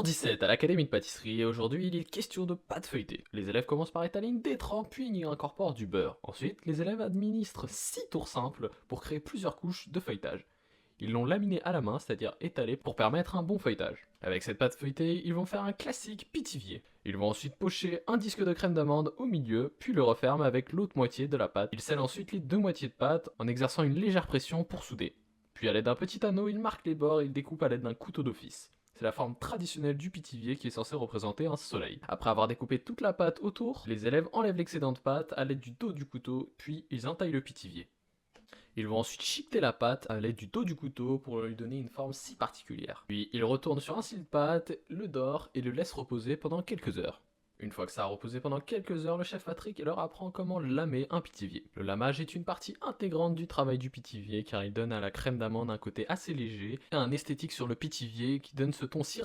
Jour 17 à l'Académie de pâtisserie et aujourd'hui il est question de pâte feuilletée. Les élèves commencent par étaler une détrempe puis y incorporent du beurre. Ensuite, les élèves administrent 6 tours simples pour créer plusieurs couches de feuilletage. Ils l'ont laminé à la main, c'est-à-dire étalé pour permettre un bon feuilletage. Avec cette pâte feuilletée, ils vont faire un classique pitivier. Ils vont ensuite pocher un disque de crème d'amande au milieu, puis le referment avec l'autre moitié de la pâte. Ils scellent ensuite les deux moitiés de pâte en exerçant une légère pression pour souder. Puis à l'aide d'un petit anneau, ils marquent les bords et ils découpent à l'aide d'un couteau d'office. C'est la forme traditionnelle du pitivier qui est censée représenter un soleil. Après avoir découpé toute la pâte autour, les élèves enlèvent l'excédent de pâte à l'aide du dos du couteau, puis ils entaillent le pitivier. Ils vont ensuite chiqueter la pâte à l'aide du dos du couteau pour lui donner une forme si particulière. Puis ils retournent sur un cil de pâte, le dorent et le laissent reposer pendant quelques heures. Une fois que ça a reposé pendant quelques heures, le chef Patrick leur apprend comment lamer un pitivier. Le lamage est une partie intégrante du travail du pitivier car il donne à la crème d'amande un côté assez léger et un esthétique sur le pitivier qui donne ce ton si